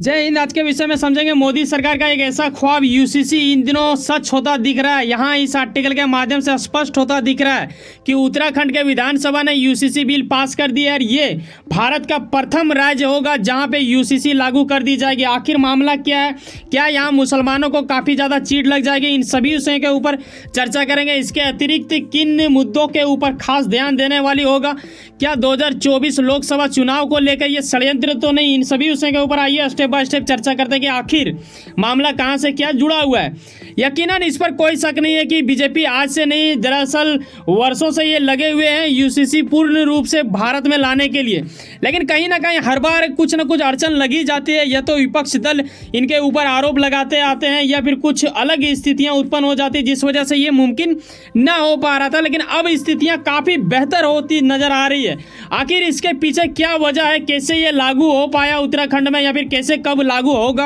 जय हिंद। आज के विषय में समझेंगे मोदी सरकार का एक ऐसा ख्वाब यूसीसी इन दिनों सच होता दिख रहा है। यहाँ इस आर्टिकल के माध्यम से स्पष्ट होता दिख रहा है कि उत्तराखंड के विधानसभा ने यूसीसी बिल पास कर दिया है। ये भारत का प्रथम राज्य होगा जहाँ पे यूसीसी लागू कर दी जाएगी। आखिर मामला क्या है? क्या यहाँ मुसलमानों को काफ़ी ज़्यादा चीट लग जाएगी? इन सभी विषयों के ऊपर चर्चा करेंगे। इसके अतिरिक्त किन मुद्दों के ऊपर खास ध्यान देने वाली होगा? क्या 2024 लोकसभा चुनाव को लेकर ये षड्यंत्र तो नहीं? इन सभी विषयों के ऊपर आइए स्टेप बाय स्टेप चर्चा करते हैं कि आखिर मामला कहां से क्या जुड़ा हुआ है। यकीनन इस पर कोई शक नहीं है कि बीजेपी आज से नहीं, दरअसल वर्षों से ये लगे हुए हैं यूसीसी पूर्ण रूप से भारत में लाने के लिए। लेकिन कहीं ना कहीं हर बार कुछ ना कुछ अड़चन लगी जाती है। या तो विपक्ष दल इनके ऊपर आरोप लगाते आते हैं या फिर कुछ अलग स्थितियां उत्पन्न हो जाती जिस वजह से ये मुमकिन ना हो पा रहा था। लेकिन अब स्थितियां काफ़ी बेहतर होती नजर आ रही है। आखिर इसके पीछे क्या वजह है? कैसे ये लागू हो पाया उत्तराखंड में, या फिर कैसे कब लागू होगा?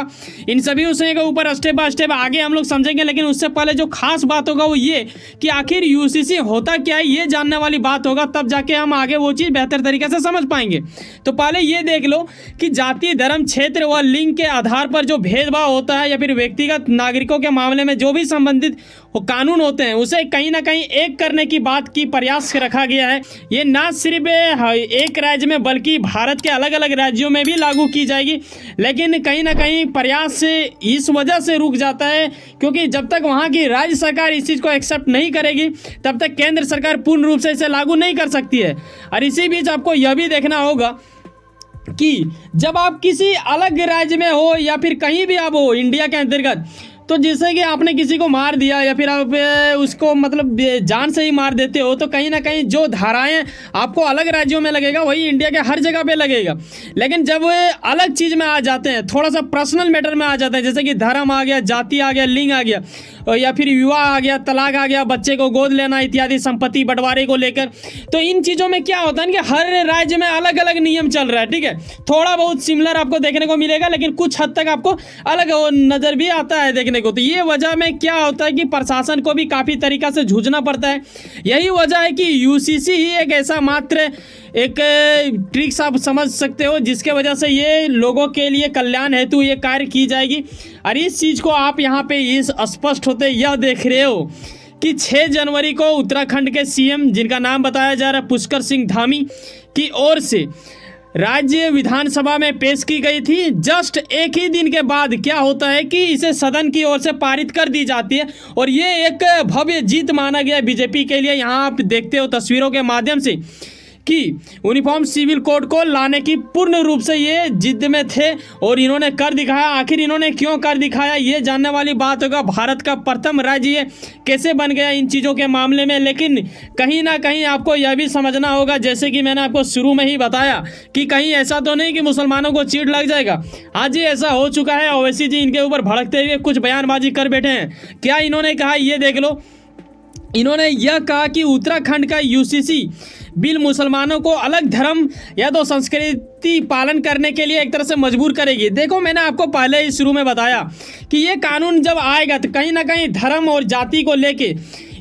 इन सभी विषयों के ऊपर स्टेप बाय स्टेप आगे हम लोग समझेंगे। लेकिन उससे पहले जो खास बात होगा वो ये कि आखिर यूसीसी होता क्या है, ये जानने वाली बात होगा। तब जाके हम आगे वो चीज़ बेहतर तरीके से समझ पाएंगे। तो पहले ये देख लो कि जाति, धर्म, क्षेत्र व लिंग के आधार पर जो भेदभाव होता है या फिर व्यक्तिगत नागरिकों के मामले में जो भी संबंधित कानून होते हैं उसे कहीं ना कहीं एक करने की बात की प्रयास रखा गया है। ये ना सिर्फ एक राज्य में बल्कि भारत के अलग अलग राज्यों में भी लागू की जाएगी। लेकिन कहीं ना कहीं प्रयास इस वजह से रुक जाता है क्योंकि जब तक वहाँ की राज्य सरकार इस चीज़ को एक्सेप्ट नहीं करेगी तब तक केंद्र सरकार पूर्ण रूप से इसे लागू नहीं कर सकती है। और इसी बीच आपको यह भी देखना होगा कि जब आप किसी अलग राज्य में हो या फिर कहीं भी आप हो इंडिया के अंतर्गत, तो जैसे कि आपने किसी को मार दिया या फिर आप उसको मतलब जान से ही मार देते हो, तो कहीं ना कहीं जो धाराएं आपको अलग राज्यों में लगेगा वही इंडिया के हर जगह पे लगेगा। लेकिन जब वे अलग चीज़ में आ जाते हैं, थोड़ा सा पर्सनल मैटर में आ जाते हैं, जैसे कि धर्म आ गया, जाति आ गया, लिंग आ गया, या फिर विवाह आ गया, तलाक आ गया, बच्चे को गोद लेना इत्यादि, संपत्ति बंटवारे को लेकर, तो इन चीज़ों में क्या होता है कि हर राज्य में अलग अलग नियम चल रहा है। ठीक है, थोड़ा बहुत सिमिलर आपको देखने को मिलेगा लेकिन कुछ हद तक आपको अलग नज़र भी आता है देखने को। तो ये वजह में क्या होता है कि प्रशासन को भी काफ़ी तरीक़ा से जूझना पड़ता है। यही वजह है कि यूसीसी ही एक ऐसा मात्र एक ट्रिक्स आप समझ सकते हो जिसके वजह से ये लोगों के लिए कल्याण हेतु ये कार्य की जाएगी। और इस चीज़ को आप यहाँ पे इस स्पष्ट होते यह देख रहे हो कि 6 जनवरी को उत्तराखंड के सीएम, जिनका नाम बताया जा रहा है पुष्कर सिंह धामी, की ओर से राज्य विधानसभा में पेश की गई थी। जस्ट एक ही दिन के बाद क्या होता है कि इसे सदन की ओर से पारित कर दी जाती है और ये एक भव्य जीत माना गया बीजेपी के लिए। यहाँ आप देखते हो तस्वीरों के माध्यम से कि यूनिफॉर्म सिविल कोड को लाने की पूर्ण रूप से ये जिद में थे और इन्होंने कर दिखाया। आखिर इन्होंने क्यों कर दिखाया ये जानने वाली बात होगा। भारत का प्रथम राज्य ये कैसे बन गया इन चीज़ों के मामले में। लेकिन कहीं ना कहीं आपको यह भी समझना होगा, जैसे कि मैंने आपको शुरू में ही बताया, कि कहीं ऐसा तो नहीं कि मुसलमानों को चीट लग जाएगा। आज ही ऐसा हो चुका है। ओवैसी जी इनके ऊपर भड़कते हुए कुछ बयानबाजी कर बैठे हैं। क्या इन्होंने कहा ये देख लो। इन्होंने यह कहा कि उत्तराखंड का यूसीसी बिल मुसलमानों को अलग धर्म या तो संस्कृति पालन करने के लिए एक तरह से मजबूर करेगी। देखो, मैंने आपको पहले ही शुरू में बताया कि ये कानून जब आएगा तो कहीं ना कहीं धर्म और जाति को लेके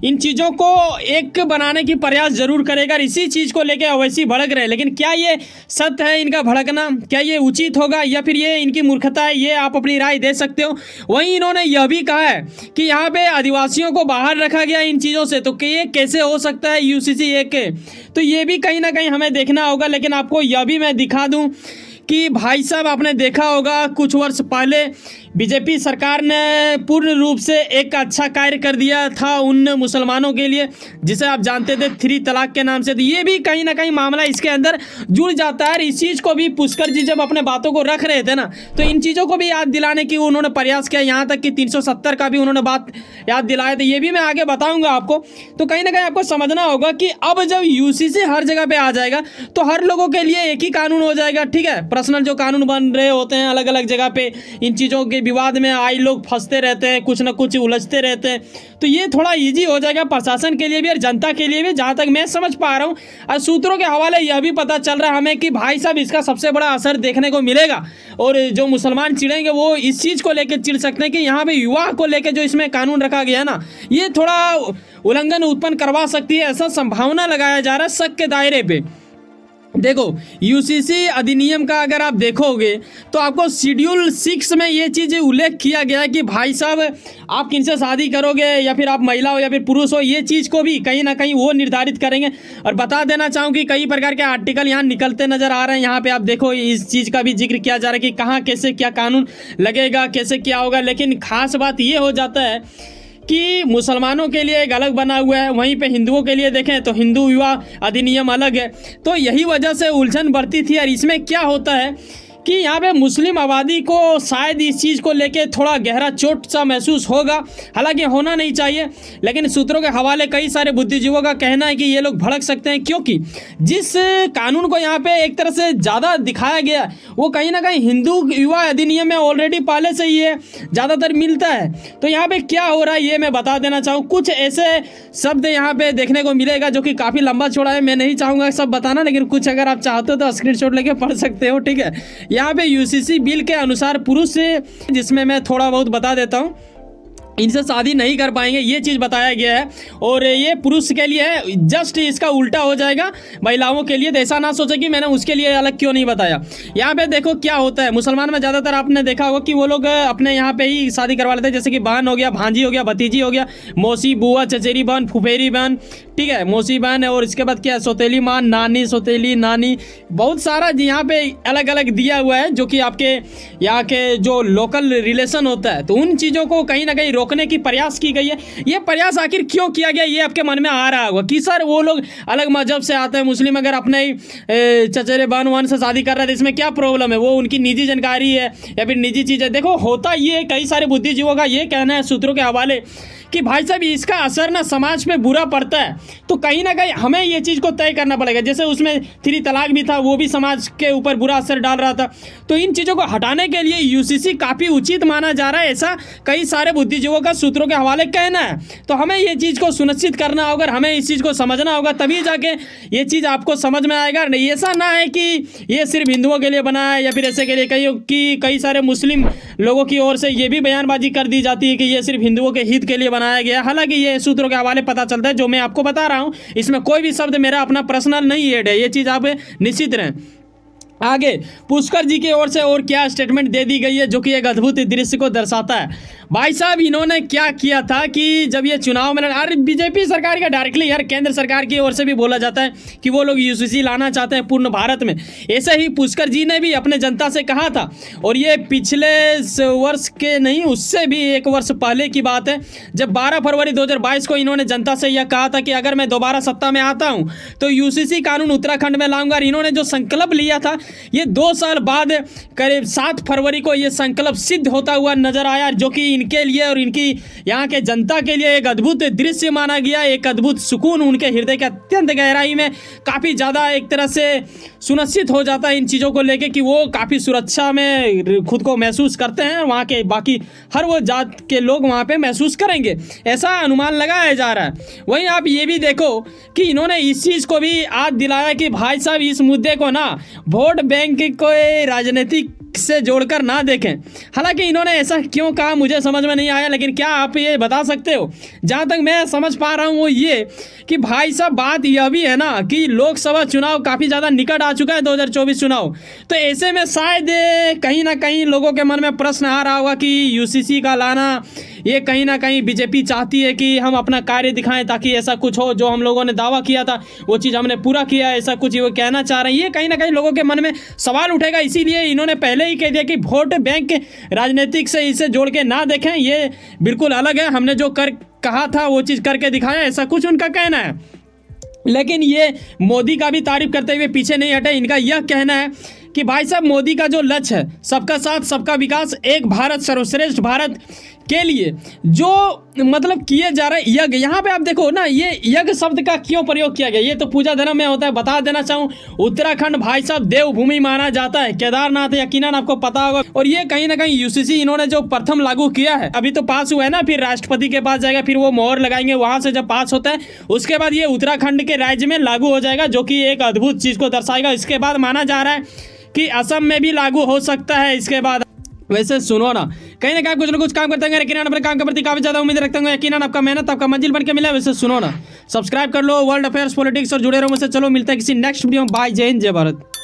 इन चीज़ों को एक बनाने की प्रयास जरूर करेगा। इसी चीज़ को लेकर ओवैसी भड़क रहे हैं। लेकिन क्या ये सत्य है इनका भड़कना? क्या ये उचित होगा या फिर ये इनकी मूर्खता है? ये आप अपनी राय दे सकते हो। वहीं इन्होंने यह भी कहा है कि यहाँ पे आदिवासियों को बाहर रखा गया इन चीज़ों से, तो ये कैसे हो सकता है यूसीसी एक? तो ये भी कहीं ना कहीं हमें देखना होगा। लेकिन आपको यह भी मैं दिखा दूँ कि भाई साहब, आपने देखा होगा कुछ वर्ष पहले बीजेपी सरकार ने पूर्ण रूप से एक अच्छा कार्य कर दिया था उन मुसलमानों के लिए जिसे आप जानते थे 3 तलाक के नाम से। तो ये भी कहीं ना कहीं मामला इसके अंदर जुड़ जाता है। इस चीज़ को भी पुष्कर जी जब अपने बातों को रख रहे थे ना, तो इन चीज़ों को भी याद दिलाने की उन्होंने प्रयास किया। यहाँ तक कि 370 का भी उन्होंने बात याद दिलाया। तो ये भी मैं आगे बताऊँगा आपको। तो कहीं ना कहीं आपको समझना होगा कि अब जब यूसीसी हर जगह पर आ जाएगा तो हर लोगों के लिए एक ही कानून हो जाएगा। ठीक है, पर्सनल जो कानून बन रहे होते हैं अलग अलग जगह पे, इन चीज़ों के विवाद में आई लोग फंसते रहते हैं, कुछ ना कुछ उलझते रहते हैं। तो ये थोड़ा इजी हो जाएगा प्रशासन के लिए भी और जनता के लिए भी, जहाँ तक मैं समझ पा रहा हूँ। और सूत्रों के हवाले यह भी पता चल रहा है हमें कि भाई साहब इसका सबसे बड़ा असर देखने को मिलेगा। और जो मुसलमान चिढ़ेंगे वो इस चीज़ को लेकर चिढ़ सकते हैं कि यहाँ पे विवाह को लेकर जो इसमें कानून रखा गया है ना, ये थोड़ा उल्लंघन उत्पन्न करवा सकती है, ऐसा संभावना लगाया जा रहा है शक के दायरे पे। देखो, यूसीसी अधिनियम का अगर आप देखोगे तो आपको शेड्यूल 6 में ये चीज़ उल्लेख किया गया है कि भाई साहब आप किनसे शादी करोगे, या फिर आप महिला हो या फिर पुरुष हो, ये चीज़ को भी कहीं ना कहीं वो निर्धारित करेंगे। और बता देना चाहूँ कि कई प्रकार के आर्टिकल यहाँ निकलते नज़र आ रहे हैं। यहाँ पे आप देखो इस चीज़ का भी जिक्र किया जा रहा है कि कहाँ कैसे क्या कानून लगेगा, कैसे क्या होगा। लेकिन खास बात ये हो जाता है कि मुसलमानों के लिए एक अलग बना हुआ है, वहीं पे हिंदुओं के लिए देखें तो हिंदू विवाह अधिनियम अलग है। तो यही वजह से उलझन बढ़ती थी। और इसमें क्या होता है कि यहाँ पे मुस्लिम आबादी को शायद इस चीज़ को लेके थोड़ा गहरा चोट सा महसूस होगा, हालांकि होना नहीं चाहिए। लेकिन सूत्रों के हवाले कई सारे बुद्धिजीवियों का कहना है कि ये लोग भड़क सकते हैं, क्योंकि जिस कानून को यहाँ पे एक तरह से ज़्यादा दिखाया गया वो कहीं ना कहीं हिंदू विवाह अधिनियम में ऑलरेडी पहले से ही है, ज़्यादातर मिलता है। तो यहाँ पे क्या हो रहा है ये मैं बता देना चाहूँ। कुछ ऐसे शब्द यहाँ पे देखने को मिलेगा जो कि काफ़ी लंबा चौड़ा है, मैं नहीं चाहूँगा सब बताना, लेकिन कुछ अगर आप चाहते हो तो स्क्रीनशॉट लेके पढ़ सकते हो, ठीक है। यहाँ पे यूसीसी बिल के अनुसार पुरुष, जिसमें मैं थोड़ा बहुत बता देता हूँ, इनसे शादी नहीं कर पाएंगे, ये चीज़ बताया गया है। और ये पुरुष के लिए है, जस्ट इसका उल्टा हो जाएगा महिलाओं के लिए। तो ऐसा ना सोचे कि मैंने उसके लिए अलग क्यों नहीं बताया। यहाँ पे देखो क्या होता है, मुसलमान में ज़्यादातर आपने देखा होगा कि वो लोग अपने यहाँ पे ही शादी करवा लेते हैं, जैसे कि बहन हो गया, भांजी हो गया, भतीजी हो गया, मौसी, बुआ, चचेरी बहन, फुफेरी बहन, ठीक है, मौसी बहन है। और इसके बाद क्या है, सौतेली माँ, नानी, सौतेली नानी, बहुत सारा यहाँ पे अलग अलग दिया हुआ है, जो कि आपके यहाँ के जो लोकल रिलेशन होता है, तो उन चीज़ों को कहीं ना कहीं रोकने की प्रयास की गई है। ये प्रयास आखिर क्यों किया गया, ये आपके मन में आ रहा होगा कि सर वो लोग अलग मजहब से आते हैं, मुस्लिम अगर अपने ही चचेरे बहन वहन से शादी कर रहे थे, इसमें क्या प्रॉब्लम है, वो उनकी निजी जानकारी है या फिर निजी चीज़ है। देखो होता ये, कई सारे बुद्धिजीवियों का ये कहना है सूत्रों के हवाले कि भाई साहब इसका असर ना समाज पे बुरा पड़ता है, तो कहीं ना कहीं हमें ये चीज़ को तय करना पड़ेगा। जैसे उसमें 3 तलाक भी था, वो भी समाज के ऊपर बुरा असर डाल रहा था। तो इन चीज़ों को हटाने के लिए यूसीसी काफ़ी उचित माना जा रहा है, ऐसा कई सारे बुद्धिजीवियों का सूत्रों के हवाले कहना है। तो हमें ये चीज़ को सुनिश्चित करना होगा, हमें इस चीज़ को समझना होगा, तभी जाके ये चीज़ आपको समझ में आएगा। नहीं ऐसा ना है कि ये सिर्फ हिंदुओं के लिए बना है या फिर ऐसे के लिए, कई सारे मुस्लिम लोगों की ओर से ये भी बयानबाजी कर दी जाती है कि ये सिर्फ हिंदुओं के हित के लिए बनाया गया। हालांकि ये सूत्रों के हवाले पता चलता है, जो मैं आपको बता रहा हूं इसमें कोई भी शब्द मेरा अपना पर्सनल नहीं ऐड है, ये चीज़ आप निश्चित रहें। आगे पुष्कर जी की ओर से और क्या स्टेटमेंट दे दी गई है, जो कि एक अद्भुत दृश्य को दर्शाता है। भाई साहब इन्होंने क्या किया था कि जब ये चुनाव में अरे बीजेपी सरकार का डायरेक्टली यार केंद्र सरकार की ओर से भी बोला जाता है कि वो लोग यूसीसी लाना चाहते हैं पूर्ण भारत में। ऐसे ही पुष्कर जी ने भी अपने जनता से कहा था, और ये पिछले वर्ष के नहीं, उससे भी 1 वर्ष पहले की बात है, जब 12 फरवरी 2022 को इन्होंने जनता से यह कहा था कि अगर मैं दोबारा सत्ता में आता हूँ तो यूसीसी कानून उत्तराखंड में लाऊंगा। और इन्होंने जो संकल्प लिया था ये 2 साल बाद करीब 7 फरवरी को ये संकल्प सिद्ध होता हुआ नजर आया, जो कि इनके लिए और इनकी यहाँ के जनता के लिए एक अद्भुत दृश्य माना गया, एक अद्भुत सुकून उनके हृदय के अत्यंत गहराई में काफ़ी ज़्यादा एक तरह से सुनिश्चित हो जाता है इन चीज़ों को लेके कि वो काफ़ी सुरक्षा में खुद को महसूस करते हैं, वहाँ के बाकी हर वो जात के लोग वहाँ पे महसूस करेंगे, ऐसा अनुमान लगाया जा रहा है। वहीं आप ये भी देखो कि इन्होंने इस चीज़ को भी याद दिलाया कि भाई साहब इस मुद्दे को ना वोट बैंक को राजनीतिक से जोड़कर ना देखें। हालांकि इन्होंने ऐसा क्यों कहा मुझे समझ में नहीं आया, लेकिन क्या आप ये बता सकते हो? जहाँ तक मैं समझ पा रहा हूँ वो ये कि भाई साहब बात यह भी है ना कि लोकसभा चुनाव काफ़ी ज़्यादा निकट आ चुका है, 2024 चुनाव। तो ऐसे में शायद कहीं ना कहीं लोगों के मन में प्रश्न आ रहा होगा कि यूसीसी का लाना ये कहीं ना कहीं बीजेपी चाहती है कि हम अपना कार्य दिखाएं, ताकि ऐसा कुछ हो जो हम लोगों ने दावा किया था वो चीज़ हमने पूरा किया, ऐसा कुछ वो कहना चाह रहे हैं। ये कहीं ना कहीं लोगों के मन में सवाल उठेगा, इसीलिए इन्होंने पहले ही कह दिया कि वोट बैंक राजनीतिक से इसे जोड़ के ना देखें, ये बिल्कुल अलग है, हमने जो कहा था वो चीज़ करके दिखाया, ऐसा कुछ उनका कहना है। लेकिन ये मोदी का भी तारीफ करते हुए पीछे नहीं हटे। इनका यह कहना है कि भाई साहब मोदी का जो लक्ष्य है सबका साथ सबका विकास, एक भारत सर्वश्रेष्ठ भारत के लिए जो मतलब किए जा रहे यज्ञ, यहाँ पे आप देखो ना ये यज्ञ शब्द का क्यों प्रयोग किया गया, ये तो पूजा धर्म में होता है। बता देना चाहूँ उत्तराखंड भाई साहब देवभूमि माना जाता है, केदारनाथ यकीनन आपको पता होगा। और ये कहीं ना कहीं यूसीसी इन्होंने जो प्रथम लागू किया है, अभी तो पास हुआ है ना, फिर राष्ट्रपति के पास जाएगा, फिर वो मोहर लगाएंगे, वहाँ से जब पास होता है उसके बाद ये उत्तराखंड के राज्य में लागू हो जाएगा, जो कि एक अद्भुत चीज़ को दर्शाएगा। इसके बाद माना जा रहा है कि असम में भी लागू हो सकता है इसके बाद। वैसे सुनो ना, कहीं ना कहीं कुछ ना कुछ काम करते होंगे, लेकिन अपने काम के प्रति काफी ज्यादा उम्मीद रखते होंगे। यकीनन आपका मेहनत आपका मंजिल बन के मिला। वैसे सुनो ना, सब्सक्राइब कर लो वर्ल्ड अफेयर्स पॉलिटिक्स और जुड़े रहो मुझसे। चलो मिलता है किसी नेक्स्ट वीडियो में। बाय, जय हिंद, जय भारत।